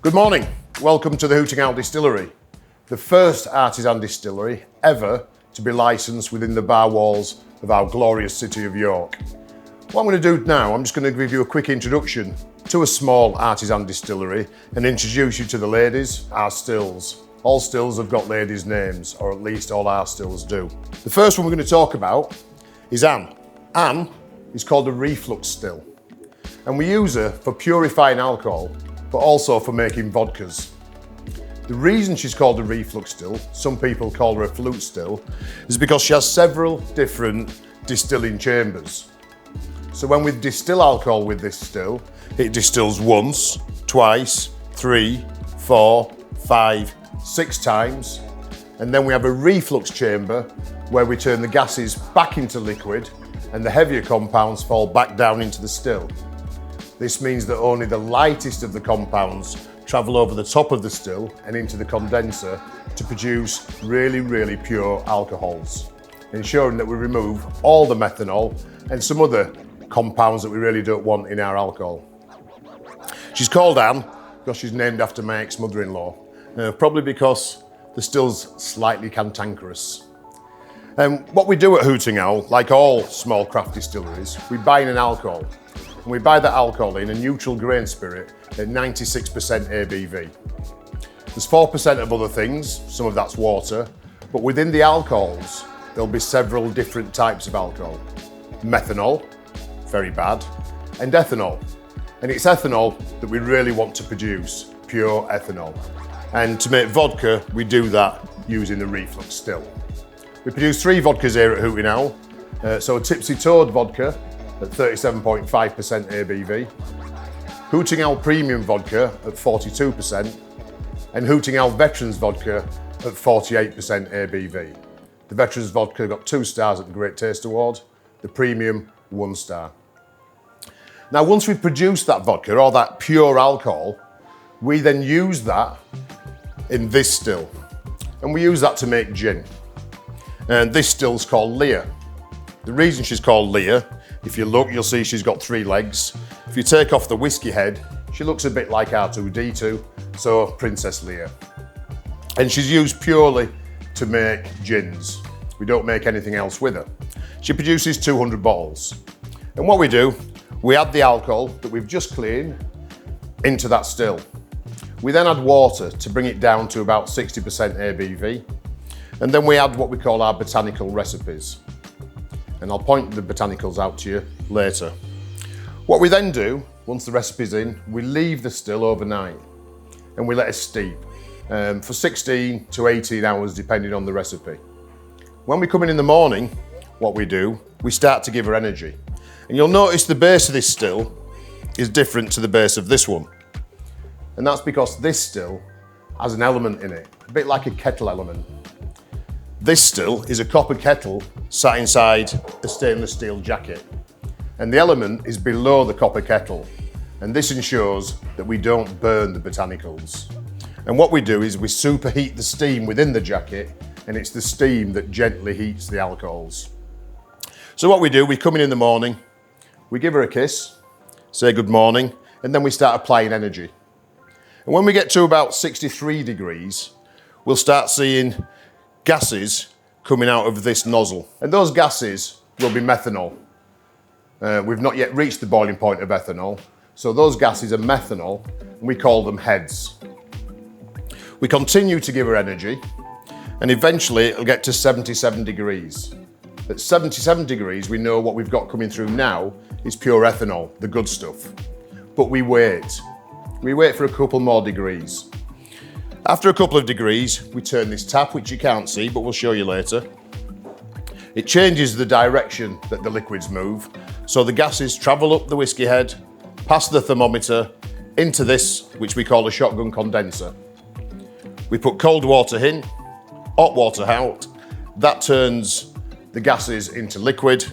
Good morning, welcome to the Hooting Distillery, the first artisan distillery ever to be licensed within the bar walls of our glorious city of York. What I'm going to do now, I'm just going to give you a quick introduction to a small artisan distillery and introduce you to the ladies, our stills. All stills have got ladies' names, or at least all our stills do. The first one we're going to talk about is Anne. Anne is called a reflux still, and we use her for purifying alcohol, but also for making vodkas. The reason she's called a reflux still, some people call her a flute still, is because she has several different distilling chambers. So when we distill alcohol with this still, it distills once, twice, 3, 4, 5, 6 times, and then we have a reflux chamber where we turn the gases back into liquid and the heavier compounds fall back down into the still. This means that only the lightest of the compounds travel over the top of the still and into the condenser to produce really pure alcohols, ensuring that we remove all the methanol and some other compounds that we really don't want in our alcohol. She's called Anne because she's named after my ex-mother-in-law, probably because the still's slightly cantankerous. What we do at Hooting Owl, like all small craft distilleries, we buy in an alcohol. And we buy that alcohol in a neutral grain spirit at 96% ABV. There's 4% of other things, some of that's water, but within the alcohols, there'll be several different types of alcohol. Methanol, very bad, and ethanol. And it's ethanol that we really want to produce, pure ethanol. And to make vodka, we do that using the reflux still. We produce 3 vodkas here at Hooting Owl. So a Tipsy Toad vodka at 37.5% ABV, Hooting Owl Premium Vodka at 42%, and Hooting Owl Veterans Vodka at 48% ABV. The Veterans Vodka got 2 stars at the Great Taste Award, the Premium 1 star. Now once we've produced that vodka, or that pure alcohol, we then use that in this still, and we use that to make gin. And this still's called Lear. The reason she's called Lear, if you look, you'll see she's got 3 legs. If you take off the whiskey head, she looks a bit like R2-D2, so Princess Leia. And she's used purely to make gins. We don't make anything else with her. She produces 200 bottles. And what we do, we add the alcohol that we've just cleaned into that still. We then add water to bring it down to about 60% ABV. And then we add what we call our botanical recipes. And I'll point the botanicals out to you later. What we then do, once the recipe's in, we leave the still overnight and we let it steep for 16 to 18 hours depending on the recipe. When we come in the morning, what we do, we start to give her energy. And you'll notice the base of this still is different to the base of this one. And that's because this still has an element in it, a bit like a kettle element. This still is a copper kettle sat inside a stainless steel jacket, and the element is below the copper kettle, and this ensures that we don't burn the botanicals. And what we do is we superheat the steam within the jacket, and it's the steam that gently heats the alcohols. So what we do, we come in the morning, we give her a kiss, say good morning, and then we start applying energy. And when we get to about 63 degrees, we'll start seeing gases coming out of this nozzle. And those gases will be methanol. We've not yet reached the boiling point of ethanol, so those gases are methanol, and we call them heads. We continue to give her energy, and eventually it'll get to 77 degrees. At 77 degrees, we know what we've got coming through now is pure ethanol, the good stuff. But we wait. We wait for a couple more degrees. After a couple of degrees, we turn this tap, which you can't see, but we'll show you later. It changes the direction that the liquids move, so the gases travel up the whiskey head, past the thermometer, into this, which we call a shotgun condenser. We put cold water in, hot water out, that turns the gases into liquid,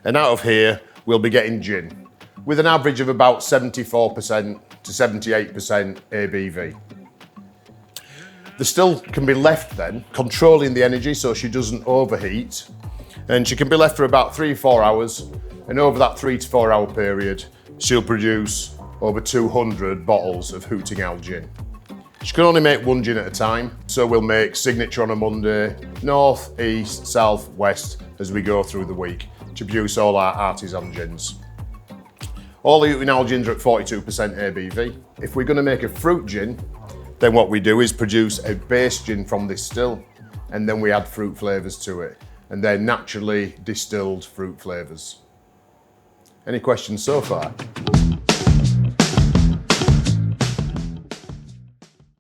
and out of here, we'll be getting gin, with an average of about 74% to 78% ABV. The still can be left then, controlling the energy so she doesn't overheat, and she can be left for about 3 or 4 hours, and over that 3 to 4 hour period, she'll produce over 200 bottles of Hooting Owl gin. She can only make one gin at a time, so we'll make Signature on a Monday, north, east, south, west as we go through the week to produce all our artisan gins. All the Hooting Owl gins are at 42% ABV. If we're going to make a fruit gin, then what we do is produce a base gin from this still, and then we add fruit flavours to it, and they're naturally distilled fruit flavours. Any questions so far?